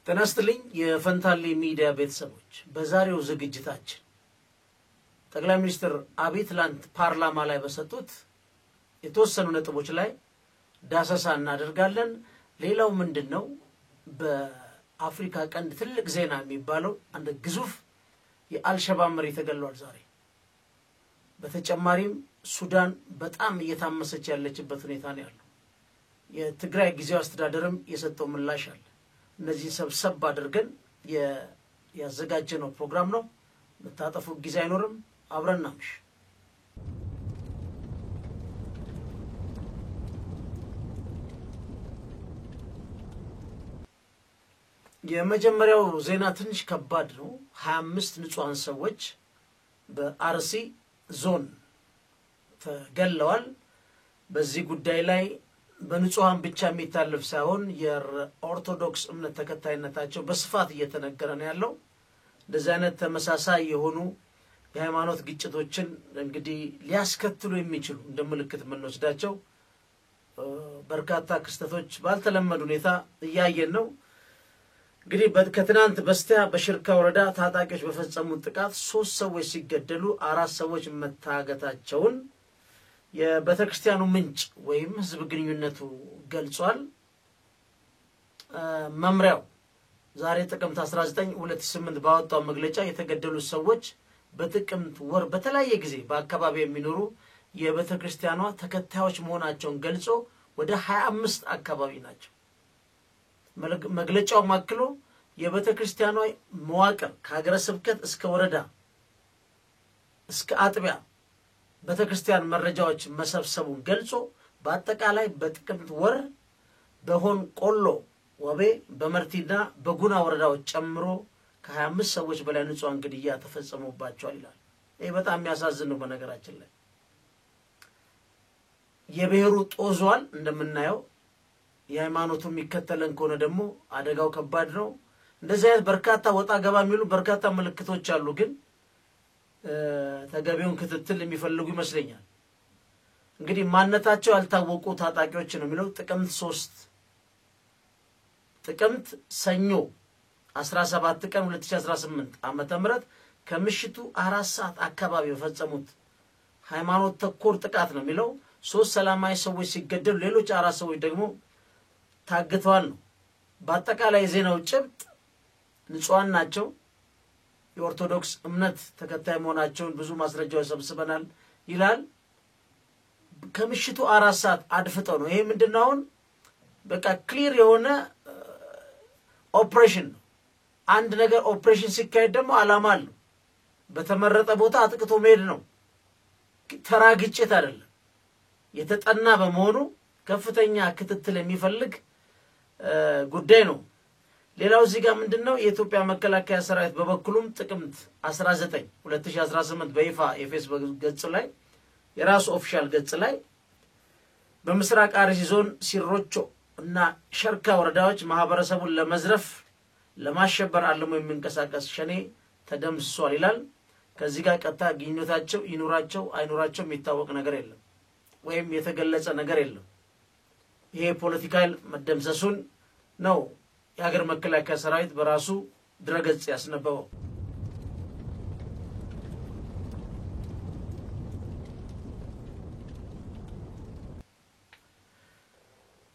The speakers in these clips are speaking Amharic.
ተነስተልኝ የፈንታሌ ሚዲያ ቤተሰቦች በዛሬው ዝግጅታችን ጠቅላይ ሚኒስትር አብይ ትላንት ፓርላማ ላይ በሰጡት የተወሰኑ ነጥቦች ላይ ዳሰሳ እናደርጋለን። ሌላው ምንድነው በአፍሪካ ቀንድ ትልቅ ዜና የሚባለው አንድ ግዙፍ የአልሸባብ መሪ ተገሏል ዛሬ። በተጨማሪም ሱዳን በጣም እየታመሰች ያለችበት ሁኔታ ነው ያለው። የትግራይ ጊዜያዊ አስተዳደርም የሰጠው ምላሽ አለ። እነዚህ ሰብሰብ አድርገን ያዘጋጀነው ፕሮግራም ነው። መታጠፉ ጊዜ አይኖርም። አብረን እናምሽ። የመጀመሪያው ዜና ትንሽ ከባድ ነው። 25 ንጹሃን ሰዎች በአርሲ ዞን ተገለዋል። በዚህ ጉዳይ ላይ በንጹሃን ብቻ የሚታለፍ ሳይሆን የኦርቶዶክስ እምነት ተከታይነታቸው በስፋት እየተነገረ ነው ያለው። እንደዚህ አይነት ተመሳሳይ የሆኑ የሃይማኖት ግጭቶችን እንግዲህ ሊያስከትሉ የሚችሉ እንደምልክት የምንወስዳቸው በርካታ ክስተቶች ባልተለመዱ ሁኔታ እያየን ነው። እንግዲህ ከትናንት በስቲያ በሽርካ ወረዳ ታጣቂዎች በፈጸሙት ጥቃት 3 ሰዎች ሲገደሉ 4 ሰዎች መታገታቸውን የቤተክርስቲያኑ ምንጭ ወይም ህዝብ ግንኙነቱ ገልጿል። መምሪያው ዛሬ ጥቅምት 19 2008 ባወጣው መግለጫ የተገደሉ ሰዎች በጥቅምት ወር በተለያየ ጊዜ በአካባቢው የሚኖሩ የቤተክርስቲያኗ ተከታዮች መሆናቸውን ገልጾ ወደ 25 አካባቢ ናቸው። መግለጫው ማክሎ የቤተክርስቲያኗ መዋቅር ከሀገረ ስብከት እስከ ወረዳ እስከ አጥቢያ ቤተክርስቲያን መረጃዎች መሰብሰቡን ገልጾ በአጠቃላይ በጥቅምት ወር በሆን ቆሎ ወቤ በመርቲና በጉና ወረዳዎች ጨምሮ ከ25 ሰዎች በላይ ንጹሃን ግድያ ተፈጸመባቸዋል ይላል። ይሄ በጣም የሚያሳዝን ነው። በነገራችን ላይ የብሔሩ ጦዟል። እንደምናየው የሃይማኖቱ የሚከተለን ከሆነ ደግሞ አደጋው ከባድ ነው። እንደዚህ አይነት በርካታ ወጣ ገባ የሚሉ በርካታ ምልክቶች አሉ። ግን ተገቢውን ክትትል የሚፈልጉ ይመስለኛል። እንግዲህ ማንነታቸው ያልታወቁ ታጣቂዎች ነው የሚለው ጥቅምት ሰኞ 17 ቀን 2018 ዓመተ ምህረት ከምሽቱ 4 ሰዓት አካባቢ በፈጸሙት ሃይማኖት ተኮር ጥቃት ነው የሚለው 3 ሰላማዊ ሰዎች ሲገደሉ ሌሎች 4 ሰዎች ደግሞ ታግተዋል ነው። በአጠቃላይ ዜናው ጭብጥ ንጹሃን ናቸው። የኦርቶዶክስ እምነት ተከታይ መሆናቸውን ብዙ ማስረጃዎች ሰብስበናል ይላል። ከምሽቱ 4 ሰዓት አድፍጠው ነው። ይሄ ምንድነው? አሁን በቃ ክሊር የሆነ ኦፕሬሽን ነው። አንድ ነገር ኦፕሬሽን ሲካሄድ ደግሞ ዓላማ አለው። በተመረጠ ቦታ አጥቅቶ መሄድ ነው። ተራ ግጭት አይደለም። የተጠና በመሆኑ ከፍተኛ ክትትል የሚፈልግ ጉዳይ ነው። ሌላው እዚህ ጋር ምንድነው? የኢትዮጵያ መከላከያ ሰራዊት በበኩሉም ጥቅምት 19 2018 በይፋ የፌስቡክ ገጽ ላይ የራሱ ኦፊሻል ገጽ ላይ በምስራቅ አርሲ ዞን ሲሮቾ እና ሸርካ ወረዳዎች ማህበረሰቡን ለመዝረፍ ለማሸበር አልሞ የሚንቀሳቀስ ሸኔ ተደምስሷል ይላል። ከዚህ ጋር ቀጥታ ግንኙነታቸው ይኑራቸው አይኑራቸው የሚታወቅ ነገር የለም ወይም የተገለጸ ነገር የለም። ይሄ ፖለቲካል መደምሰሱን ነው የሀገር መከላከያ ሰራዊት በራሱ ድረገጽ ያስነበበው።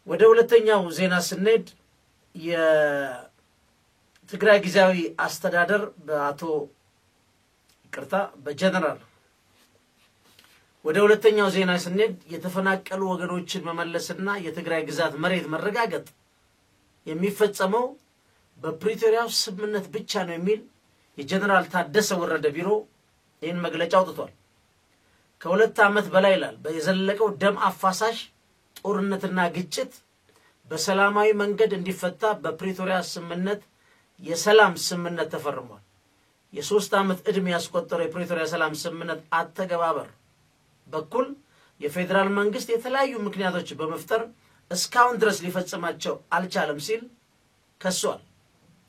ወደ ሁለተኛው ዜና ስንሄድ የትግራይ ጊዜያዊ አስተዳደር በጀነራል ወደ ሁለተኛው ዜና ስንሄድ የተፈናቀሉ ወገኖችን መመለስና የትግራይ ግዛት መሬት መረጋገጥ የሚፈጸመው በፕሪቶሪያው ስምምነት ብቻ ነው የሚል የጀነራል ታደሰ ወረደ ቢሮ ይህን መግለጫ አውጥቷል። ከ2 ዓመት በላይ ይላል በየዘለቀው ደም አፋሳሽ ጦርነትና ግጭት በሰላማዊ መንገድ እንዲፈታ በፕሪቶሪያ ስምምነት የሰላም ስምምነት ተፈርሟል። የ3 ዓመት ዕድሜ ያስቆጠረው የፕሪቶሪያ ሰላም ስምምነት አተገባበር በኩል የፌደራል መንግስት የተለያዩ ምክንያቶች በመፍጠር እስካሁን ድረስ ሊፈጽማቸው አልቻለም ሲል ከሷል።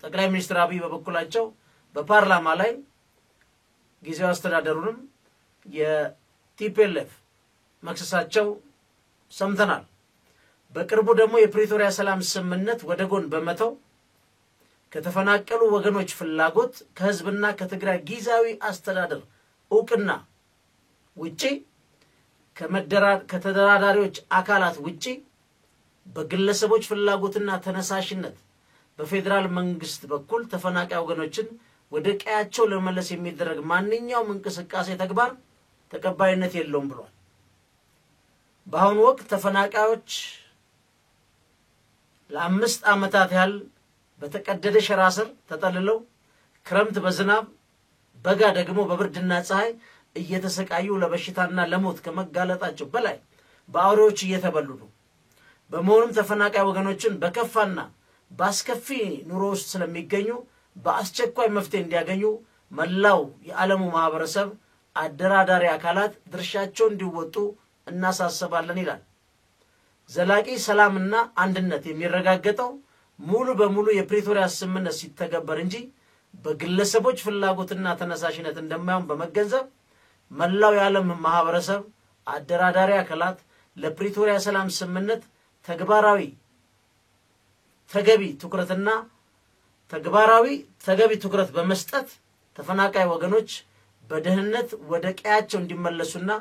ጠቅላይ ሚኒስትር አብይ በበኩላቸው በፓርላማ ላይ ጊዜያዊ አስተዳደሩንም የቲፒኤልኤፍ መክሰሳቸው ሰምተናል። በቅርቡ ደግሞ የፕሪቶሪያ ሰላም ስምምነት ወደ ጎን በመተው ከተፈናቀሉ ወገኖች ፍላጎት ከህዝብና ከትግራይ ጊዜያዊ አስተዳደር ዕውቅና ውጪ ከተደራዳሪዎች አካላት ውጪ በግለሰቦች ፍላጎትና ተነሳሽነት በፌደራል መንግስት በኩል ተፈናቃይ ወገኖችን ወደ ቀያቸው ለመመለስ የሚደረግ ማንኛውም እንቅስቃሴ ተግባር ተቀባይነት የለውም ብሏል። በአሁኑ ወቅት ተፈናቃዮች ለ5 ዓመታት ያህል በተቀደደ ሸራ ስር ተጠልለው ክረምት በዝናብ በጋ ደግሞ በብርድና ፀሐይ እየተሰቃዩ ለበሽታና ለሞት ከመጋለጣቸው በላይ በአውሬዎች እየተበሉ ነው። በመሆኑም ተፈናቃይ ወገኖችን በከፋና በአስከፊ ኑሮ ውስጥ ስለሚገኙ በአስቸኳይ መፍትሄ እንዲያገኙ መላው የዓለሙ ማህበረሰብ አደራዳሪ አካላት ድርሻቸውን እንዲወጡ እናሳስባለን ይላል። ዘላቂ ሰላምና አንድነት የሚረጋገጠው ሙሉ በሙሉ የፕሪቶሪያ ስምምነት ሲተገበር እንጂ በግለሰቦች ፍላጎትና ተነሳሽነት እንደማይሆን በመገንዘብ መላው የዓለም ማህበረሰብ አደራዳሪ አካላት ለፕሪቶሪያ ሰላም ስምምነት ተገቢ ትኩረት በመስጠት ተፈናቃይ ወገኖች በደህንነት ወደ ቀያቸው እንዲመለሱና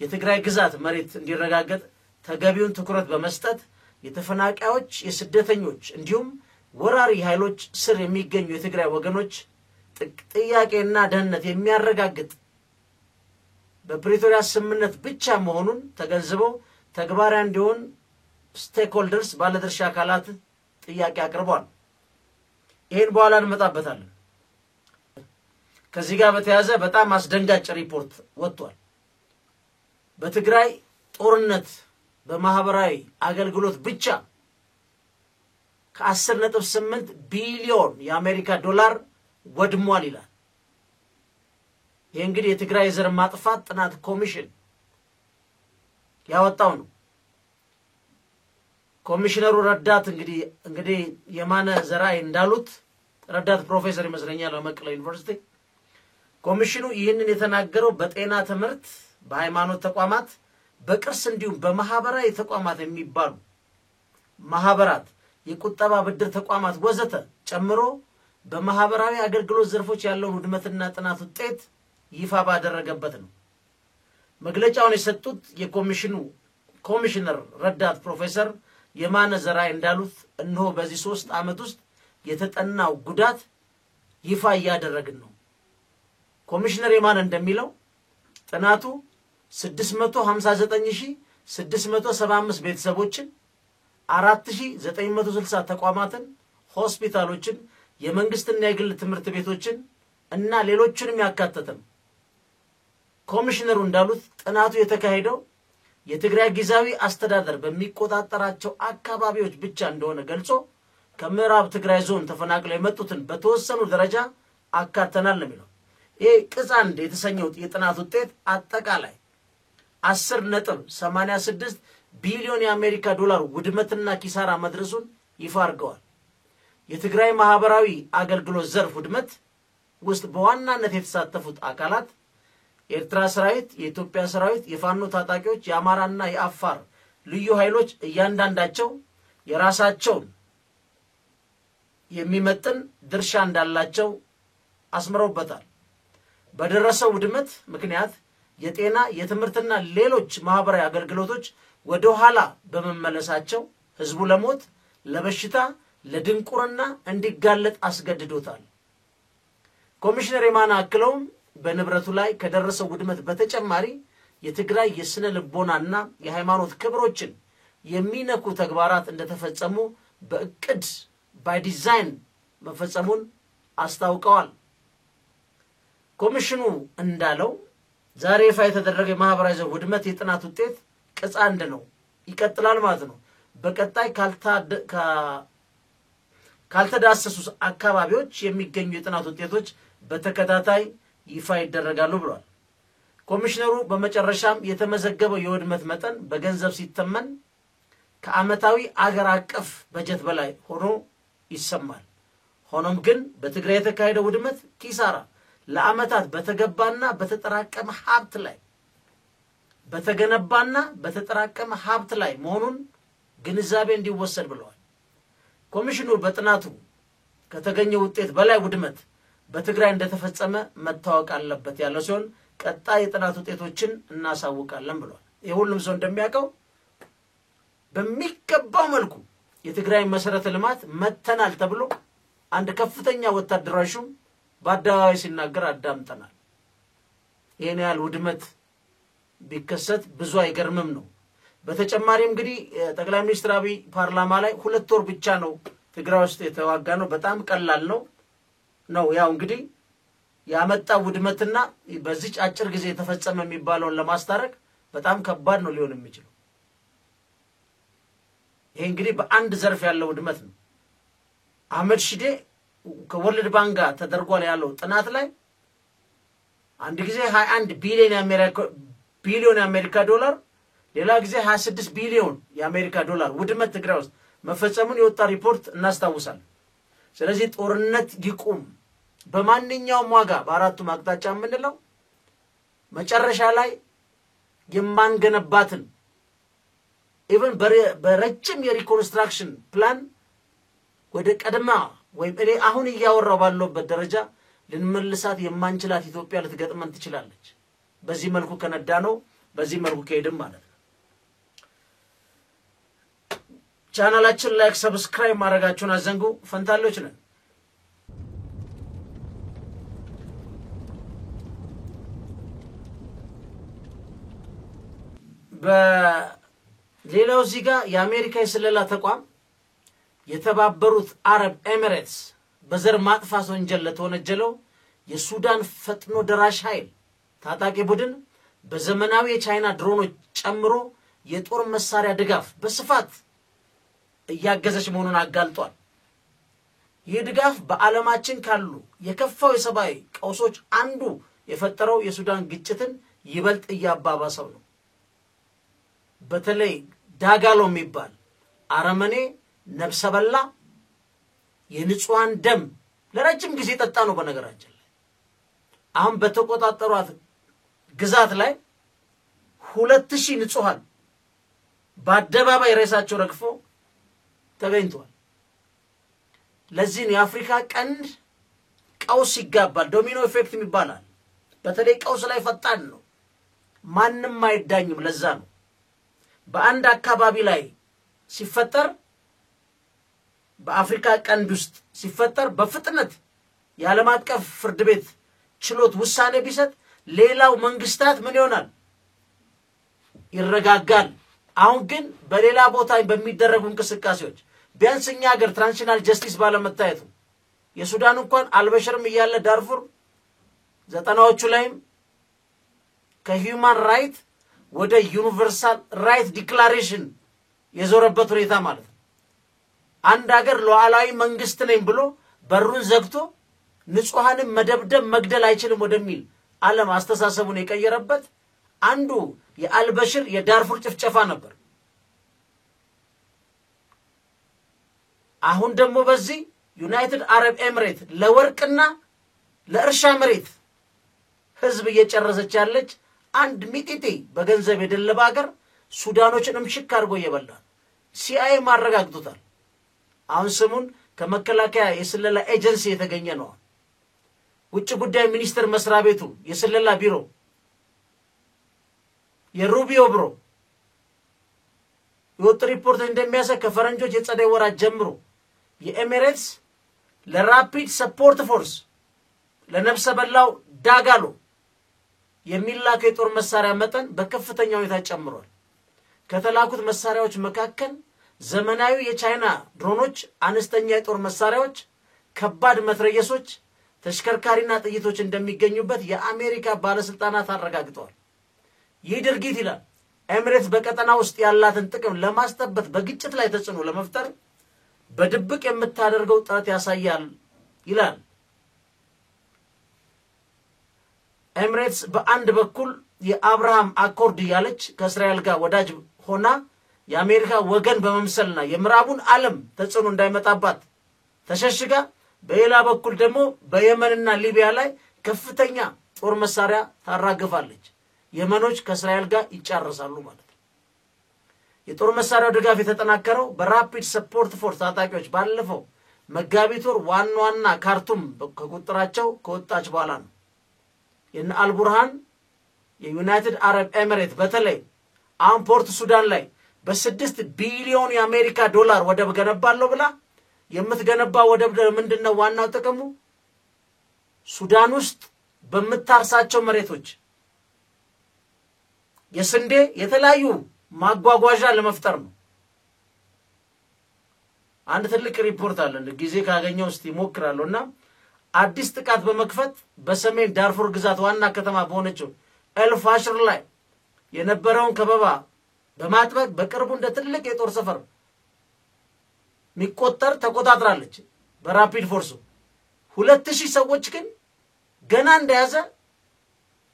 የትግራይ ግዛት መሬት እንዲረጋገጥ ተገቢውን ትኩረት በመስጠት የተፈናቃዮች የስደተኞች እንዲሁም ወራሪ ኃይሎች ስር የሚገኙ የትግራይ ወገኖች ጥያቄና ደህንነት የሚያረጋግጥ በፕሪቶሪያ ስምምነት ብቻ መሆኑን ተገንዝበው ተግባራዊ እንዲሆን ስቴክሆልደርስ ባለድርሻ አካላት ጥያቄ አቅርበዋል። ይሄን በኋላ እንመጣበታለን። ከዚህ ጋር በተያያዘ በጣም አስደንጋጭ ሪፖርት ወጥቷል። በትግራይ ጦርነት በማህበራዊ አገልግሎት ብቻ ከ10.8 ቢሊዮን የአሜሪካ ዶላር ወድሟል ይላል። ይሄ እንግዲህ የትግራይ ዘር ማጥፋት ጥናት ኮሚሽን ያወጣው ነው። ኮሚሽነሩ ረዳት እንግዲህ የማነ ዘራይ እንዳሉት ረዳት ፕሮፌሰር ይመስለኛል በመቀሌ ዩኒቨርሲቲ ኮሚሽኑ ይህንን የተናገረው በጤና ትምህርት በሃይማኖት ተቋማት በቅርስ እንዲሁም በማህበራዊ ተቋማት የሚባሉ ማህበራት የቁጠባ ብድር ተቋማት ወዘተ ጨምሮ በማህበራዊ አገልግሎት ዘርፎች ያለው ውድመትና ጥናት ውጤት ይፋ ባደረገበት ነው። መግለጫውን የሰጡት የኮሚሽኑ ኮሚሽነር ረዳት ፕሮፌሰር የማነ ዘራይ እንዳሉት እነሆ በዚህ 3 ዓመት ውስጥ የተጠናው ጉዳት ይፋ ያደረግን ነው። ኮሚሽነር የማነ እንደሚለው ጥናቱ 659675 ቤተሰቦችን 4960 ተቋማትን ሆስፒታሎችን የመንግስትና የግል ትምህርት ቤቶችን እና ሌሎችንም ያካተተም። ኮሚሽነሩ እንዳሉት ጥናቱ የተካሄደው የትግራይ ጊዜያዊ አስተዳደር በሚቆጣጠራቸው አካባቢዎች ብቻ እንደሆነ ገልጾ ከምዕራብ ትግራይ ዞን ተፈናቅለው የመጡትን በተወሰኑ ደረጃ አካተናል ነው የሚለው። ይሄ ቅጽ 1 የተሰኘው የጥናት ውጤት አጠቃላይ 10.86 ቢሊዮን የአሜሪካ ዶላር ውድመትና ኪሳራ መድረሱን ይፋ አድርገዋል። የትግራይ ማህበራዊ አገልግሎት ዘርፍ ውድመት ውስጥ በዋናነት የተሳተፉት አካላት የኤርትራ ሰራዊት፣ የኢትዮጵያ ሰራዊት፣ የፋኖ ታጣቂዎች፣ የአማራና የአፋር ልዩ ኃይሎች እያንዳንዳቸው የራሳቸውን የሚመጥን ድርሻ እንዳላቸው አስምረውበታል። በደረሰው ውድመት ምክንያት የጤና የትምህርትና ሌሎች ማህበራዊ አገልግሎቶች ወደ ኋላ በመመለሳቸው ህዝቡ ለሞት፣ ለበሽታ፣ ለድንቁርና እንዲጋለጥ አስገድዶታል። ኮሚሽነር የማነ አክለውም በንብረቱ ላይ ከደረሰው ውድመት በተጨማሪ የትግራይ የስነ ልቦናና የሃይማኖት ክብሮችን የሚነኩ ተግባራት እንደተፈጸሙ በእቅድ ባይዲዛይን መፈጸሙን አስታውቀዋል። ኮሚሽኑ እንዳለው ዛሬ ይፋ የተደረገ የማህበራዊ ዘርፍ ውድመት የጥናት ውጤት ቅጽ 1 ነው፣ ይቀጥላል ማለት ነው። በቀጣይ ካልተዳሰሱ አካባቢዎች የሚገኙ የጥናት ውጤቶች በተከታታይ ይፋ ይደረጋሉ ብሏል። ኮሚሽነሩ በመጨረሻም የተመዘገበው የውድመት መጠን በገንዘብ ሲተመን ከዓመታዊ አገር አቀፍ በጀት በላይ ሆኖ ይሰማል። ሆኖም ግን በትግራይ የተካሄደው ውድመት ኪሳራ ለዓመታት በተገነባና በተጠራቀመ ሀብት ላይ መሆኑን ግንዛቤ እንዲወሰድ ብለዋል። ኮሚሽኑ በጥናቱ ከተገኘው ውጤት በላይ ውድመት በትግራይ እንደተፈጸመ መታወቅ አለበት ያለው ሲሆን ቀጣይ የጥናት ውጤቶችን እናሳውቃለን ብሏል። የሁሉም ሰው እንደሚያውቀው በሚገባው መልኩ የትግራይ መሰረተ ልማት መተናል ተብሎ አንድ ከፍተኛ ወታደራዊ ሹም በአደባባይ ሲናገር አዳምጠናል። ይሄን ያህል ውድመት ቢከሰት ብዙ አይገርምም ነው። በተጨማሪም እንግዲህ ጠቅላይ ሚኒስትር አብይ ፓርላማ ላይ 2 ወር ብቻ ነው ትግራይ ውስጥ የተዋጋ ነው፣ በጣም ቀላል ነው ያው እንግዲህ ያመጣው ውድመትና በዚህ አጭር ጊዜ የተፈጸመ የሚባለውን ለማስታረቅ በጣም ከባድ ነው ሊሆን የሚችለው። ይሄ እንግዲህ በአንድ ዘርፍ ያለው ውድመት ነው። አህመድ ሺዴ ከወርልድ ባንክ ጋር ተደርጓል ያለው ጥናት ላይ አንድ ጊዜ 21 ቢሊዮን የአሜሪካ ዶላር ሌላ ጊዜ 26 ቢሊዮን የአሜሪካ ዶላር ውድመት ትግራይ ውስጥ መፈጸሙን የወጣ ሪፖርት እናስታውሳለን። ስለዚህ ጦርነት ይቁም በማንኛውም ዋጋ በአራቱም አቅጣጫ የምንለው መጨረሻ ላይ የማንገነባትን ኢቭን በረጅም የሪኮንስትራክሽን ፕላን ወደ ቀድማ ወይም እኔ አሁን እያወራው ባለውበት ደረጃ ልንመልሳት የማንችላት ኢትዮጵያ ልትገጥመን ትችላለች። በዚህ መልኩ ከነዳ ነው በዚህ መልኩ ከሄድም ማለት ነው። ቻናላችን ላይክ ሰብስክራይብ ማድረጋችሁን አዘንጉ። ፈንታሎች ነን። በሌላው እዚህ ጋር የአሜሪካ የስለላ ተቋም የተባበሩት አረብ ኤሚሬትስ በዘር ማጥፋት ወንጀል ለተወነጀለው የሱዳን ፈጥኖ ደራሽ ኃይል ታጣቂ ቡድን በዘመናዊ የቻይና ድሮኖች ጨምሮ የጦር መሳሪያ ድጋፍ በስፋት እያገዘች መሆኑን አጋልጧል። ይህ ድጋፍ በዓለማችን ካሉ የከፋው የሰብአዊ ቀውሶች አንዱ የፈጠረው የሱዳን ግጭትን ይበልጥ እያባባሰው ነው። በተለይ ዳጋሎ የሚባል አረመኔ ነብሰበላ የንጹሃን ደም ለረጅም ጊዜ ጠጣ ነው። በነገራችን ላይ አሁን በተቆጣጠሯት ግዛት ላይ 2000 ንጹሃን በአደባባይ ሬሳቸው ረግፎ ተገኝቷል። ለዚህ የአፍሪካ ቀንድ ቀውስ ይጋባል፣ ዶሚኖ ኢፌክት ይባላል። በተለይ ቀውስ ላይ ፈጣን ነው፣ ማንንም አይዳኝም። ለዛ ነው በአንድ አካባቢ ላይ ሲፈጠር በአፍሪካ ቀንድ ውስጥ ሲፈጠር በፍጥነት የዓለም አቀፍ ፍርድ ቤት ችሎት ውሳኔ ቢሰጥ ሌላው መንግስታት ምን ይሆናል? ይረጋጋል። አሁን ግን በሌላ ቦታ በሚደረጉ እንቅስቃሴዎች ቢያንስ እኛ ሀገር ትራንዚሽናል ጀስቲስ ባለመታየቱ የሱዳን እንኳን አልበሽርም እያለ ዳርፉር 90ዎቹ ላይም ከሂውማን ራይት ወደ ዩኒቨርሳል ራይት ዲክላሬሽን የዞረበት ሁኔታ ማለት ነው። አንድ ሀገር ሉዓላዊ መንግስት ነኝ ብሎ በሩን ዘግቶ ንጹሃንን መደብደብ መግደል አይችልም ወደሚል ዓለም አስተሳሰቡን የቀየረበት አንዱ የአልበሽር የዳርፉር ጭፍጨፋ ነበር። አሁን ደግሞ በዚህ ዩናይትድ አረብ ኤሚሬት ለወርቅና ለእርሻ መሬት ህዝብ እየጨረሰች ያለች አንድ ሚጢጢ በገንዘብ የደለበ ሀገር ሱዳኖችንም ሽክ አድርጎ እየበላ ሲአይኤ ማረጋግጦታል። አሁን ስሙን ከመከላከያ የስለላ ኤጀንሲ የተገኘ ነው። ውጭ ጉዳይ ሚኒስትር መስሪያ ቤቱ የስለላ ቢሮ የሩቢዮ ብሮ የወጥ ሪፖርት እንደሚያሳይ ከፈረንጆች የጸደይ ወራት ጀምሮ የኤሚሬትስ ለራፒድ ሰፖርት ፎርስ ለነፍሰ በላው ዳጋሎ የሚላከው የጦር መሳሪያ መጠን በከፍተኛ ሁኔታ ጨምሯል። ከተላኩት መሳሪያዎች መካከል ዘመናዊ የቻይና ድሮኖች፣ አነስተኛ የጦር መሳሪያዎች፣ ከባድ መትረየሶች፣ ተሽከርካሪና ጥይቶች እንደሚገኙበት የአሜሪካ ባለስልጣናት አረጋግጠዋል። ይህ ድርጊት ይላል ኤሚሬትስ በቀጠና ውስጥ ያላትን ጥቅም ለማስጠበቅ በግጭት ላይ ተጽዕኖ ለመፍጠር በድብቅ የምታደርገው ጥረት ያሳያል ይላል። ኤሚሬትስ በአንድ በኩል የአብርሃም አኮርድ ያለች ከእስራኤል ጋር ወዳጅ ሆና የአሜሪካ ወገን በመምሰልና የምዕራቡን ዓለም ተጽዕኖ እንዳይመጣባት ተሸሽጋ፣ በሌላ በኩል ደግሞ በየመንና ሊቢያ ላይ ከፍተኛ ጦር መሳሪያ ታራግፋለች። የመኖች ከእስራኤል ጋር ይጫረሳሉ ማለት ነው። የጦር መሳሪያው ድጋፍ የተጠናከረው በራፒድ ሰፖርት ፎርስ ታጣቂዎች ባለፈው መጋቢት ወር ዋና ካርቱም ከቁጥራቸው ከወጣች በኋላ ነው የነ አልቡርሃን የዩናይትድ አረብ ኤሚሬት በተለይ አሁን ፖርት ሱዳን ላይ በ6 ቢሊዮን የአሜሪካ ዶላር ወደብ ገነባለው ብላ የምትገነባው ወደብ ምንድነው ዋናው ጥቅሙ ሱዳን ውስጥ በመታርሳቸው መሬቶች የስንዴ የተለያዩ ማጓጓዣ ለመፍጠር ነው አንድ ትልቅ ሪፖርት አለ ጊዜ ካገኘው እስቲ ሞክራለሁና አዲስ ጥቃት በመክፈት በሰሜን ዳርፉር ግዛት ዋና ከተማ በሆነችው ኤልፋሽር ላይ የነበረውን ከበባ በማጥበቅ በቅርቡ እንደ ትልቅ የጦር ሰፈር ሚቆጠር ተቆጣጥራለች በራፒድ ፎርሱ 2000 ሰዎች ግን ገና እንደያዘ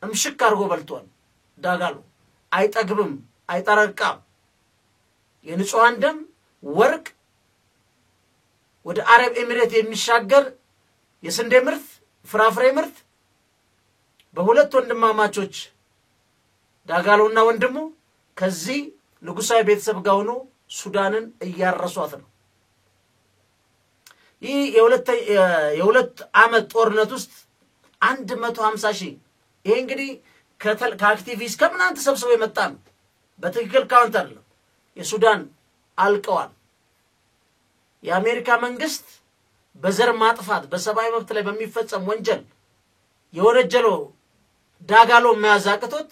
እምሽክ አርጎ በልቷል ዳጋሉ አይጠግብም አይጠረቃም የንጹሃን ደም ወርቅ ወደ አረብ ኤሚሬት የሚሻገር የስንዴ ምርት ፍራፍሬ ምርት በሁለት ወንድማማቾች ዳጋሉና ወንድሙ ከዚህ ንጉሳዊ ቤተሰብ ጋር ሆኖ ሱዳንን እያረሷት ነው ይህ የሁለት ዓመት ጦርነት ውስጥ 150,000 ይሄ እንግዲህ ከአክቲቪስት ከምናን ተሰብስበው የመጣ ነው በትክክል ካውንተር ነው የሱዳን አልቀዋል የአሜሪካ መንግስት በዘር ማጥፋት በሰብአዊ መብት ላይ በሚፈጸም ወንጀል የወነጀለው ዳጋሎ ማያዛቅቶት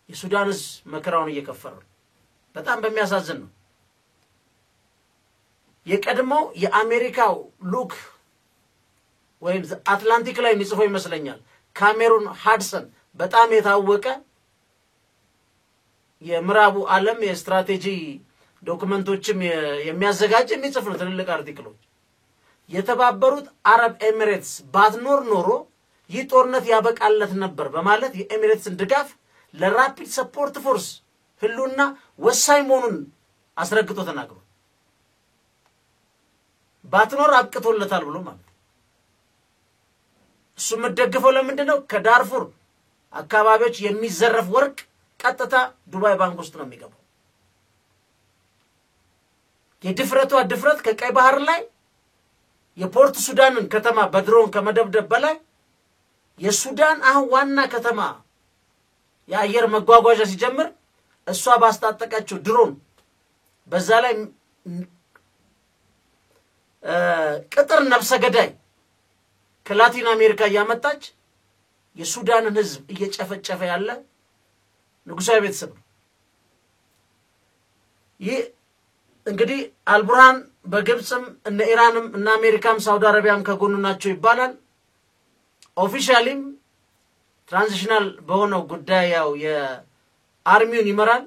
የሱዳንስ መከራውን እየከፈረ በጣም በሚያሳዝን ነው የቀድሞው የአሜሪካው ሉክ ወይም አትላንቲክ ላይ የሚጽፈው ይመስለኛል ካሜሩን ሃድሰን በጣም የታወቀ የምዕራቡ ዓለም የስትራቴጂ ዶክመንቶችም የሚያዘጋጅ የሚጽፍ ነው ትልልቅ አርቲክሎች የተባበሩት አረብ ኤሚሬትስ ባትኖር ኖሮ ይህ ጦርነት ያበቃለት ነበር በማለት የኤሚሬትስን ድጋፍ ለራፒድ ሰፖርት ፎርስ ህሉና ወሳኝ መሆኑን አስረግጦ ተናግሯል ባትኖር አብቅቶለታል ብሎ ማለት እሱ መደገፈው ለምንድነው ከዳርፉር አካባቢዎች የሚዘረፍ ወርቅ ቀጥታ ዱባይ ባንክ ውስጥ ነው የሚገባው የድፍረት ከቀይ ባህር ላይ የፖርት ሱዳንን ከተማ በድሮን ከመደብደብ በላይ የሱዳን ዋና ከተማ የአየር መጓጓዣ ሲጀምር እሷ ባስታጠቀችው ድሮን በዛ ላይ ቅጥር ነፍሰ ገዳይ ከላቲን አሜሪካ ያመጣች የሱዳንን ህዝብ እየጨፈጨፈ ያለ ንጉሳዊ ቤተሰብ ይህ እንግዲህ አልቡርሃን በግብጽም እነ ኢራንም እና አሜሪካም ሳውዲ አረቢያም ከጎኑ ናቸው ይባላል ኦፊሻሊም ትራንዚሽናል በሆነው ጉዳይ ያው የአርሚውን ይመራል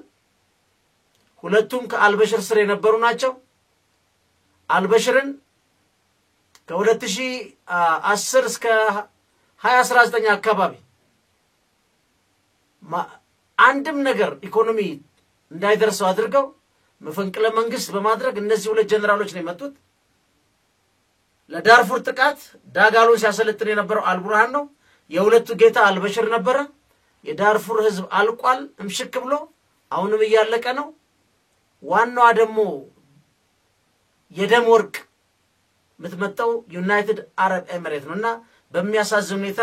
ሁለቱም ከአልበሽር ስር የነበሩ ናቸው አልበሽርን ከ2010 እስከ 2019 አካባቢ አንድም ነገር ኢኮኖሚ እንዳይደርሰው አድርገው መፈንቅለ መንግስት በማድረግ እነዚህ ሁለት ጀነራሎች ነው የመጡት ለዳርፉር ጥቃት ዳጋሎን ሲያሰለጥን የነበረው አልቡርሃን ነው የሁለቱ ጌታ አልበሽር ነበረ የዳርፉር ህዝብ አልቋል እምሽክ ብሎ አሁንም እያለቀ ነው ዋናው ደግሞ የደም ወርቅ ምትመጣው ዩናይትድ አረብ ኤሚሬት ነውና በሚያሳዝን ሁኔታ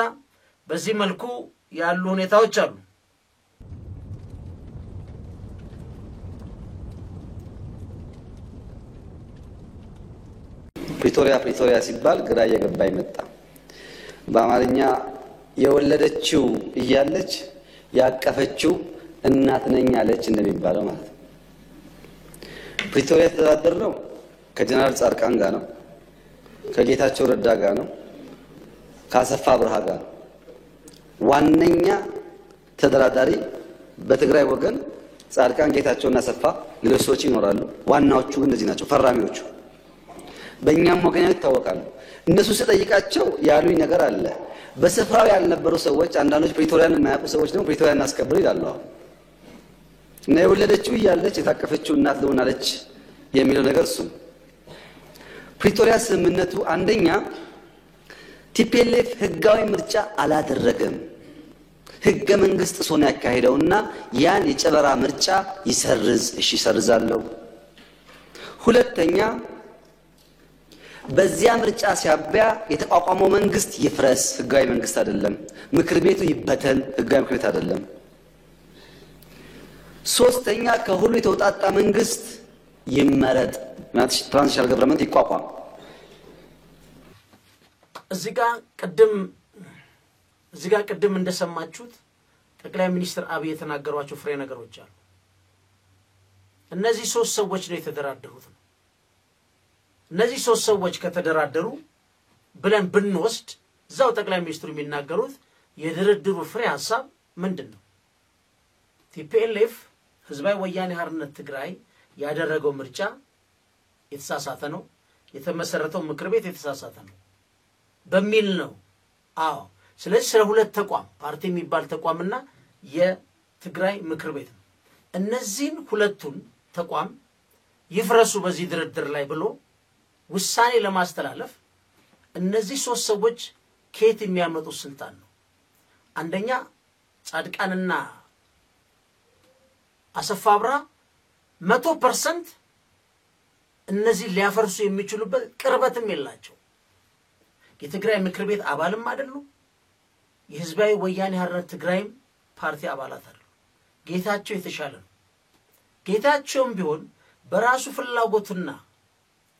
በዚህ መልኩ ያሉ ሁኔታዎች አሉ ፕሪቶሪያ ሲባል ግራ እየገባ ይመጣ በአማርኛ የወለደችው እያለች ያቀፈችው እናት ነኝ አለች እንደሚባለው ማለት ነው ፕሪቶሪያ ተደራደረው ከጀነራል ጻድቃን ጋር ነው ከጌታቸው ረዳ ጋር ነው ካሰፋ ብርሃ ጋር ዋነኛ ተደራዳሪ በትግራይ ወገን ጻድቃን ጌታቸውና አሰፋ ሌሎች ሰዎች ይኖራሉ ዋናዎቹ እነዚህ ናቸው ፈራሚዎቹ በእኛም ወገን ይታወቃሉ እነሱ ሲጠይቃቸው ያሉኝ ነገር አለ በስፍራው ያልነበሩ ሰዎች አንዳንዶች ፕሪቶሪያን የማያውቁ ሰዎች ደግሞ ፕሪቶሪያን አስከብሩ ይላሉ እና የወለደችው እያለች የታቀፈችው እናት ልሆናለች የሚለው ነገር እሱ ፕሪቶሪያ ስምምነቱ አንደኛ ቲፒኤልኤፍ ህጋዊ ምርጫ አላደረገም ህገ መንግስት ሶና ያካሄደውና ያን የጨበራ ምርጫ ይሰርዝ እሺ ይሰርዛለው ሁለተኛ በዚያ ምርጫ ሲያበያ የተቋቋመው መንግስት ይፍረስ፣ ህጋዊ መንግስት አይደለም። ምክር ቤቱ ይበተን፣ ህጋዊ ምክር ቤት አይደለም። ሶስተኛ ከሁሉ የተውጣጣ መንግስት ይመረጥ፣ ትራንዚሽናል ገቨርንመንት ይቋቋም። እዚህ ጋር ቅድም እንደሰማችሁት ጠቅላይ ሚኒስትር አብይ የተናገሯቸው ፍሬ ነገሮች አሉ። እነዚህ ሶስት ሰዎች ነው የተደራደሩት። እነዚህ ሶስት ሰዎች ከተደራደሩ ብለን ብንወስድ እዛው ጠቅላይ ሚኒስትሩ የሚናገሩት የድርድሩ ፍሬ ሐሳብ ምንድነው? ቲፒኤልኤፍ ህዝባዊ ወያኔ ሓርነት ትግራይ ያደረገው ምርጫ የተሳሳተ ነው፣ የተመሰረተው ምክር ቤት የተሳሳተ ነው በሚል ነው። አዎ ስለዚህ ስለ ሁለት ተቋም ፓርቲ የሚባል ተቋምና የትግራይ ምክር ቤት ነው። እነዚህን ሁለቱን ተቋም ይፍረሱ በዚህ ድርድር ላይ ብሎ ውሳኔ ለማስተላለፍ እነዚህ ሶስት ሰዎች ከየት የሚያመጡት ስልጣን ነው? አንደኛ ጻድቃንና አሰፋ አብርሃ 100% እነዚህ ሊያፈርሱ የሚችሉበት ቅርበትም የላቸው። የትግራይ ምክር ቤት አባልም አይደሉም። የህዝባዊ ወያኔ ሓርነት ትግራይም ፓርቲ አባላት አይደሉም። ጌታቸው የተሻለ ነው። ጌታቸውም ቢሆን በራሱ ፍላጎትና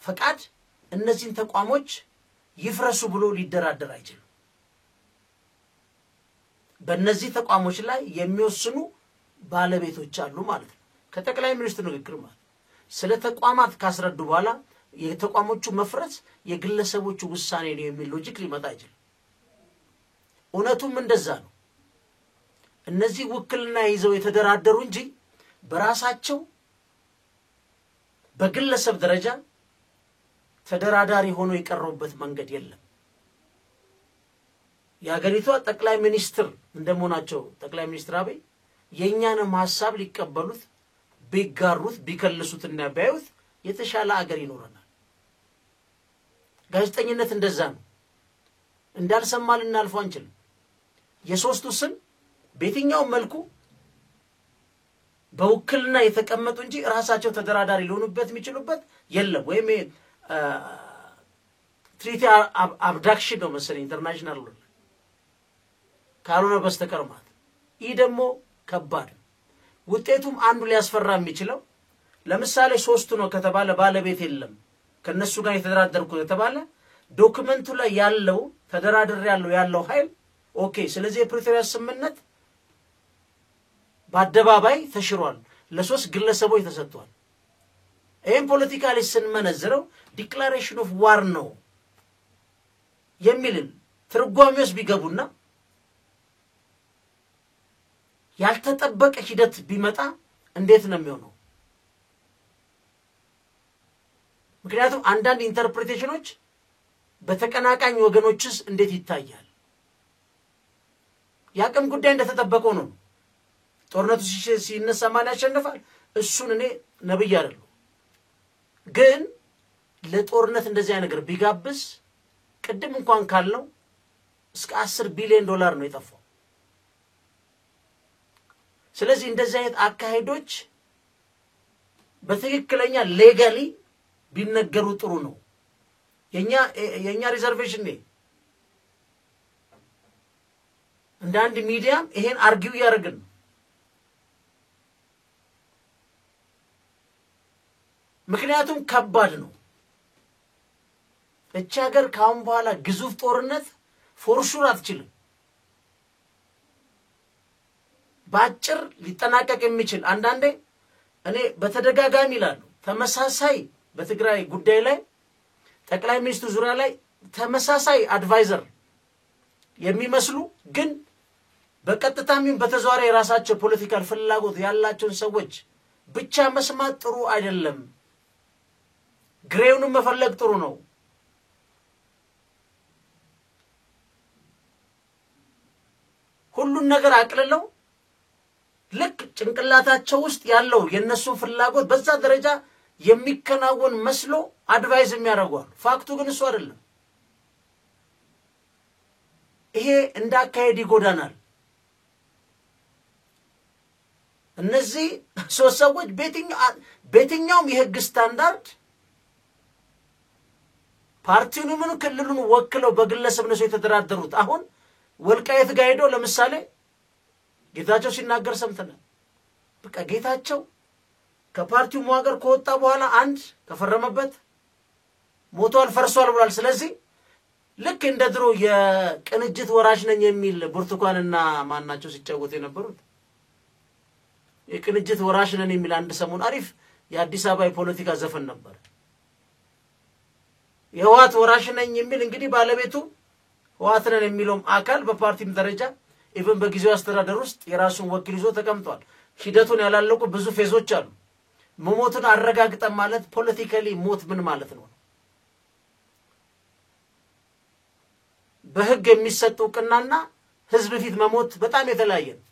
ፈቃድ እነዚህን ተቋሞች ይፍረሱ ብሎ ሊደራደር አይችልም። በእነዚህ ተቋሞች ላይ የሚወስኑ ባለቤቶች አሉ ማለት ነው። ከጠቅላይ ሚኒስትሩ ንግግር ማለት ስለ ተቋማት ካስረዱ በኋላ የተቋሞቹ መፍረስ የግለሰቦቹ ውሳኔ ነው የሚል ሎጂክ ሊመጣ አይችልም። እውነቱም እንደዛ ነው። እነዚህ ውክልና ይዘው የተደራደሩ እንጂ በራሳቸው በግለሰብ ደረጃ ተደራዳሪ ሆኖ የቀረቡበት መንገድ የለም። የሀገሪቷ ጠቅላይ ሚኒስትር እንደመሆናቸው ጠቅላይ ሚኒስትር አብይ የኛንም ሐሳብ ሊቀበሉት ቢጋሩት ቢከልሱትና ቢያዩት የተሻለ አገር ይኖረናል። ጋዜጠኝነት እንደዛ ነው። እንዳልሰማል እናልፈው አንችልም። የሶስቱ ስም በየትኛው መልኩ በውክልና የተቀመጡ እንጂ ራሳቸው ተደራዳሪ ሊሆኑበት የሚችሉበት የለም። ወይም ትሪቲ አብዳክሽን ነው መሰለኝ ኢንተርናሽናል ሎ ካልሆነ በስተቀር ማለት ይህ ደግሞ ከባድ ውጤቱም አንዱ ሊያስፈራ የሚችለው ለምሳሌ ሶስቱ ነው ከተባለ ባለቤት የለም ከነሱ ጋር የተደራደርኩ ከተባለ ዶክመንቱ ላይ ያለው ተደራድር ያለው ኃይል ኦኬ ስለዚህ የፕሪቶሪያ ስምምነት በአደባባይ ተሽሯል፣ ለሶስት ግለሰቦች ተሰጥቷል። ይሄን ፖለቲካሊ ስንመነዝረው ዲክላሬሽን ኦፍ ዋር ነው የሚል ትርጓሜውስ ቢገቡና ያልተጠበቀ ሂደት ቢመጣ እንዴት ነው የሚሆነው? ምክንያቱም አንዳንድ ኢንተርፕሪቴሽኖች በተቀናቃኝ ወገኖችስ እንዴት ይታያል? ያቀም ጉዳይ እንደተጠበቀው ነው። ጦርነቱ ሲነሳ ማን ያሸንፋል? እሱን እኔ ነብይ አይደለሁ። ግን ለጦርነት እንደዚህ አይነት ነገር ቢጋብስ ቅድም እንኳን ካልነው እስከ $10 ቢሊዮን ነው የጠፋው። ስለዚህ እንደዚህ አይነት አካሄዶች በትክክለኛ ሌጋሊ ቢነገሩ ጥሩ ነው። የኛ ሪዘርቬሽን ነው። እንደ አንድ ሚዲያም ይሄን አርጊው ያደርግን። ምክንያቱም ከባድ ነው። እቺ ሀገር ካሁን በኋላ ግዙፍ ጦርነት ፎርሹር አትችልም። ባጭር ሊጠናቀቅ የሚችል አንዳንዴ እኔ በተደጋጋሚ ይላሉ ተመሳሳይ በትግራይ ጉዳይ ላይ ጠቅላይ ሚኒስትሩ ዙሪያ ላይ ተመሳሳይ አድቫይዘር የሚመስሉ ግን በቀጥታም በተዘዋዋሪ የራሳቸው ፖለቲካል ፍላጎት ያላቸውን ሰዎች ብቻ መስማት ጥሩ አይደለም። ግሬውን መፈለግ ጥሩ ነው። ሁሉን ነገር አቅልለው ልክ ጭንቅላታቸው ውስጥ ያለው የነሱ ፍላጎት በዛ ደረጃ የሚከናወን መስሎ አድቫይዝ የሚያደርጓል። ፋክቱ ግን እሱ አይደለም። ይሄ እንዳካሄድ ይጎዳናል። እነዚህ ሶስት ሰዎች በየትኛውም የህግ ስታንዳርድ ፓርቲውን ምን ክልሉን ወክለው በግለሰብ ነው የተደራደሩት አሁን ወልቃይት ጋይዶ ለምሳሌ ጌታቸው ሲናገር ሰምተናል በቃ ጌታቸው ከፓርቲው መዋቅር ከወጣ በኋላ አንድ ከፈረመበት ሞቷል ፈርሷል ብሏል ስለዚህ ልክ እንደ ድሮ የቅንጅት ወራሽ ነኝ የሚል ብርቱካንና ማናቸው ሲጫወቱ የነበሩት የቅንጅት ወራሽ ነን የሚል አንድ ሰሞን አሪፍ የአዲስ አበባ የፖለቲካ ዘፈን ነበር የህወሓት ወራሽ ነኝ የሚል እንግዲህ ባለቤቱ ህወሓት ነን የሚለው አካል በፓርቲም ደረጃ ኢቭን በጊዜው አስተዳደር ውስጥ የራሱን ወኪል ይዞ ተቀምጧል ሂደቱን ያላለቁ ብዙ ፌዞች አሉ መሞቱን አረጋግጠን ማለት ፖለቲካሊ ሞት ምን ማለት ነው በህግ የሚሰጥ ዕውቅናና ህዝብ ፊት መሞት በጣም የተለያየ ነው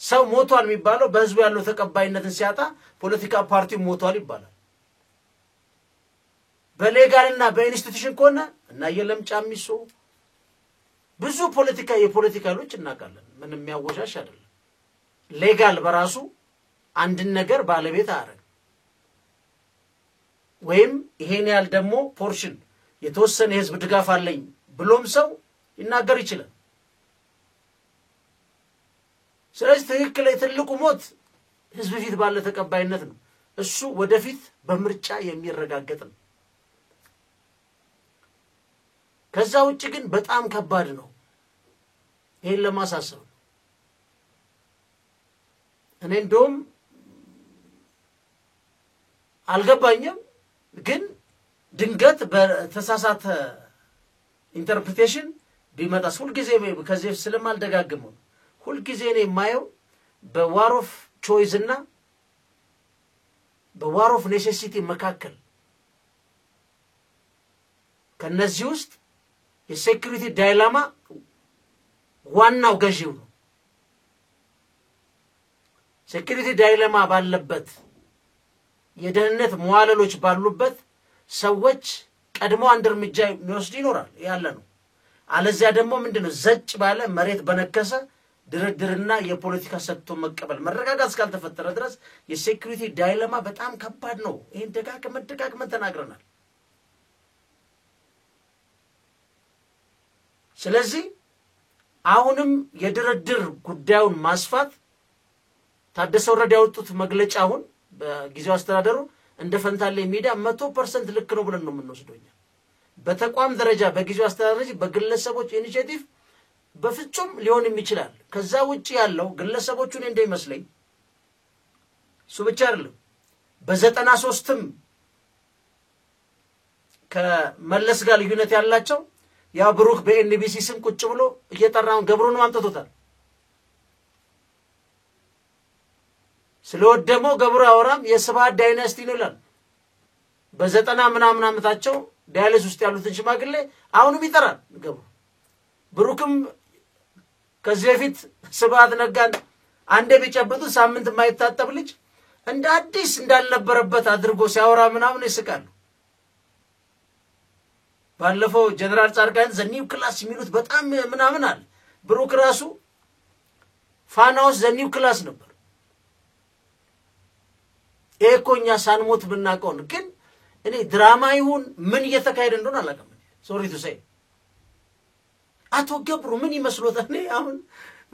ሰው ሞቷል የሚባለው በህዝቡ ያለው ተቀባይነትን ሲያጣ ፖለቲካ ፓርቲው ሞቷል ይባላል በሌጋልና በኢንስቲትዩሽን ኮነ እና የለምጫሚሶ ብዙ የፖለቲካሎች እናቃለን ምንም የሚያወሻሽ አይደለም ሌጋል በራሱ አንድ ነገር ባለቤት አረግ ወይም ይሄን ያል ደግሞ ፖርሽን የተወሰነ ህዝብ ድጋፍ አለኝ ብሎም ሰው ይናገር ይችላል ስለዚህ ትክክል የትልቁ ሞት ህዝብ ፊት ባለ ተቀባይነት ነው እሱ ወደፊት በምርጫ የሚረጋገጥ ነው ከዛ ውጪ ግን በጣም ከባድ ነው ይሄን ለማሳሰብ እኔ እንደውም አልገባኝም ግን ድንገት በተሳሳተ ኢንተርፕሪቴሽን ቢመጣስ ሁሉ ጊዜ ከዚህ ስለማልደጋግመው ሁሉ ጊዜ ነው የማየው በዋር ኦፍ ቾይስ እና በዋር ኦፍ ኔሴሲቲ መካከል ከነዚህ ውስጥ የሴኩሪቲ ዳይላማ ዋናው ገዢው ነው ሴኩሪቲ ዳይላማ ባለበት የደህንነት መዋለሎች ባሉበት ሰዎች ቀድሞ አንድ እርምጃ የሚወስድ ይኖራል ያለ ነው አለዚያ ደግሞ ምንድነው ዘጭ ባለ መሬት በነከሰ ድርድርና የፖለቲካ ሰጥቶ መቀበል መረጋጋት እስካልተፈጠረ ድረስ የሴኩሪቲ ዳይላማ በጣም ከባድ ነው ይሄን ደጋግመን ተናግረናል ስለዚህ አሁንም የድርድር ጉዳዩን ማስፋት ታደሰ ወረደ ያወጡት መግለጫ አሁን በጊዜው አስተዳደሩ እንደ ፈንታሌ ሚዲያ 100% ልክ ነው ብለን ነው የምንወስደውኛ በተቋም ደረጃ በጊዜው አስተዳደር በግለሰቦች ኢኒሺዬቲቭ በፍጹም ሊሆን የሚችላል ከዛ ውጪ ያለው ግለሰቦቹን እንደይመስለኝ ሱብቻ አይደለም በ93ም ከመለስ ጋር ልዩነት ያላቸው ያ ብሩክ በኤንቢሲ ስም ቁጭ ብሎ እየጠራው ገብሩን ማምጣቶታል ስለወደመው ገብሩ አወራም የስብሃት ዳይናስቲ ነው ይላል በ90 ምናምን አመታቸው ዳያሊስ ውስጥ ያሉትን ሽማግሌ አሁንም ይጠራል ገብሩ ብሩክም ከዚህ በፊት ስብሃት ነጋን አንዴ ቢጨብጡ ሳምንት የማይታጠብ ልጅ እንደ አዲስ እንዳልነበረበት አድርጎ ሲያወራ ምናምን ይስቃሉ ባለፈው ጀነራል ጻድቃን ዘኒው ክላስ የሚሉት በጣም ምናምን አለ ብሩክ ራሱ ፋናውስ ዘኒው ክላስ ነበር ኤኮኛ ሳንሞት ብናቀው ግን እኔ ድራማ ይሁን ምን እየተካሄደ እንደሆነ አላውቅም ሶሪ ቱ ሴይ አቶ ገብሩ ምን ይመስሎታል እኔ አሁን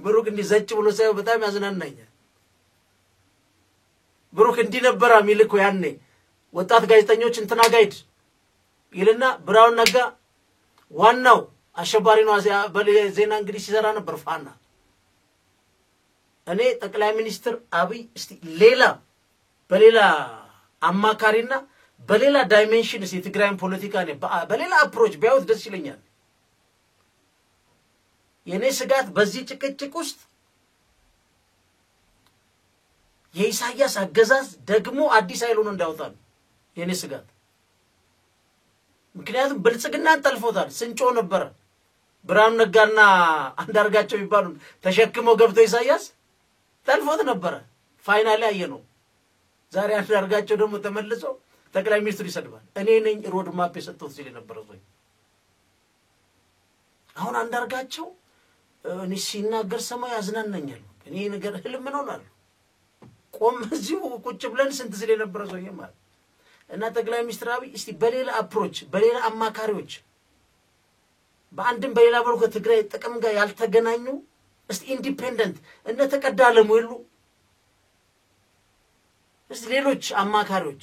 ብሩክ እንዲዘጭ ብሎ ሳይው በጣም ያዝናናኛል ብሩክ እንዲነበራ ሚልኮ ያኔ ወጣት ጋዜጠኞች እንትና ጋይድ ይልና ብራውን ነጋ ዋናው አሸባሪ ነው በዜና እንግዲህ ሲሰራ ነበር ፋና እኔ ጠቅላይ ሚኒስትር አብይ እስቲ ሌላ በሌላ አማካሪና በሌላ ዳይሜንሽን የትግራይን ፖለቲካ ነው በሌላ አፕሮች ቢያውት ደስ ይለኛል የኔ ስጋት በዚህ ጭቅጭቅ ውስጥ የኢሳያስ አገዛዝ ደግሞ አዲስ ኃይል ሆኖ እንዳይወጣ የኔ ስጋት ምክንያቱም ብልጽግናን ጠልፎታል ስንጮ ነበር ብራውን ነጋና አንዳርጋቸው ይባሉ ተሸክመው ገብቶ ኢሳያስ ጠልፎት ነበር ፋይናሊ አየነው ዛሬ አንዳርጋቸው ደግሞ ተመልሶ ጠቅላይ ሚኒስትሩ ይሰድባል እኔ ነኝ ሮድ ማፕ የሰጠሁት ሲል ነበር ዘይ አሁን አንዳርጋቸው እኔ ሲናገር ሰማይ ያዝናናኛል እኔ ነገር ህልም ነው ማለት ቆም እዚሁ ቁጭ ብለን ስንት ሲል ነበር ዘይ ማለት እና ጠቅላይ ሚኒስትር አብይ እስቲ በሌላ አፕሮች በሌላ አማካሪዎች በአንድም በሌላ በኩል ከትግራይ ጥቅም ጋር ያልተገናኙ እስቲ ኢንዲፔንደንት እነ ተቀዳለሙ ይሉ እስቲ ሌሎች አማካሪዎች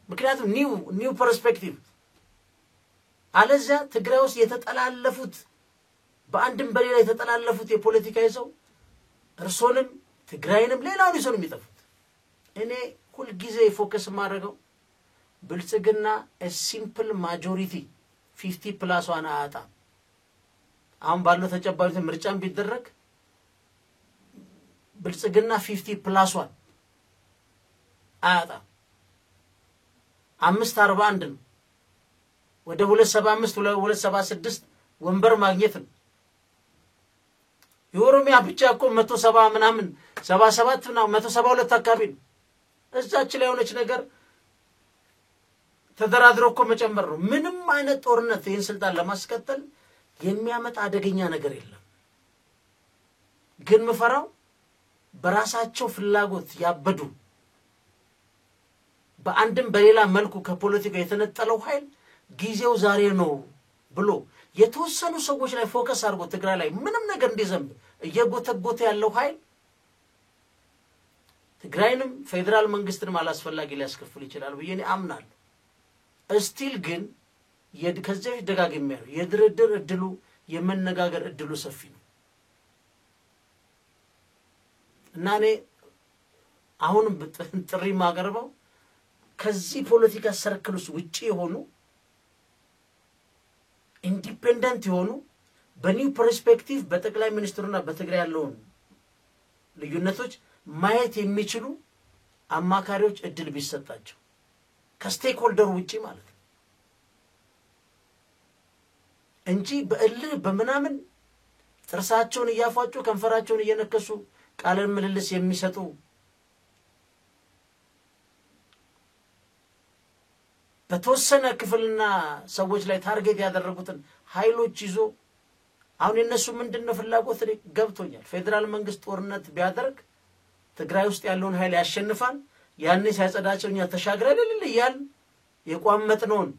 ምክንያቱም ኒው ፐርስፔክቲቭ አለዛ ትግራይ ውስጥ የተጠላለፉት በአንድም በሌላ የተጠላለፉት የፖለቲካ ይዘው እርሶንም ትግራይንም ሌላውን ይዘው ነው የሚጠፉት እኔ ሁሉ ጊዜ ፎከስ ማድረገው ብልጽግና a simple majority 50+1 አጣ አሁን ባለው ተጨባጭ ምርጫም ቢደረግ ብልጽግና 50+1 አጣ 541 ነው ወደ 275 276 ወንበር ማግኘት ነው የኦሮሚያ ብቻ እኮ 170 ምናምን 77 እና 172 አካባቢ ነው እዛች ላይ ሆነች ነገር ተደራድሮ እኮ መጨመር ነው ምንም አይነት ጦርነት ይህን ስልጣን ለማስቀጠል የሚያመጣ አደገኛ ነገር የለም ግን መፈራው በራሳቸው ፍላጎት ያበዱ በአንድም በሌላ መልኩ ከፖለቲካ የተነጠለው ኃይል ጊዜው ዛሬ ነው ብሎ የተወሰኑ ሰዎች ላይ ፎከስ አድርጎ ትግራይ ላይ ምንም ነገር እንዲዘምብ እየጎተጎተ ያለው ኃይል ትግራይንም ፌደራል መንግስትንም አላስፈላጊ ሊያስከፍል ይችላል ብዬ አምናለሁ እስቲል ግን ከዚህ ደጋግሜያለሁ የድርድር እድሉ የመነጋገር እድሉ ሰፊ ነው እና እኔ አሁንም ጥሪ ማቀርበው ከዚህ ፖለቲካ ሰርክልስ ውጪ የሆኑ ኢንዲፔንደንት የሆኑ በኒው ፐርስፔክቲቭ በጠቅላይ ሚኒስትሩና በትግራይ ያለውን ልዩነቶች ማየት የሚችሉ አማካሪዎች እድል ቢሰጣቸው ከስቴክ ሆልደር ውጪ ማለት ነው እንጂ በእልህ በመናምን ጥርሳቸውን ያፋጩ ከንፈራቸውን እየነከሱ ቃልን ምልልስ የሚሰጡ በተወሰነ ክፍልና ሰዎች ላይ ታርጌት ያደረጉትን ኃይሎች ይዞ አሁን እነሱ ምንድነው ፍላጎት ገብቶኛል ፌደራል መንግስት ጦርነት ቢያደርግ ትግራይ ውስጥ ያለውን ኃይል ያሸንፋል ያኔ ሲያጸዳቸውኛ ተሻግረን ይላል የቋመጥነውን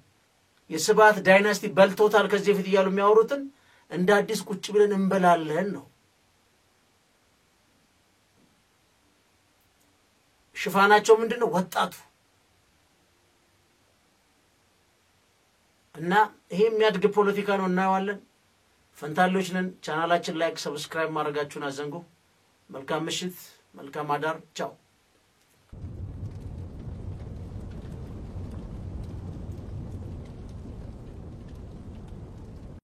የስባት ዳይናስቲ በልቶታል ከዚህ ፊት ይያሉ የሚያወሩትን እንደ አዲስ ቁጭ ብለን እንበላለን ነው ሽፋናቸው ምንድነው ወጣቱ እና ይሄ የሚያድግ ፖለቲካ ነው እናያለን ፈንታሎች ነን ቻናላችን ላይክ ሰብስክራይብ ማድረጋችሁን አዘንጉ መልካም ምሽት መልካም አዳር ቻው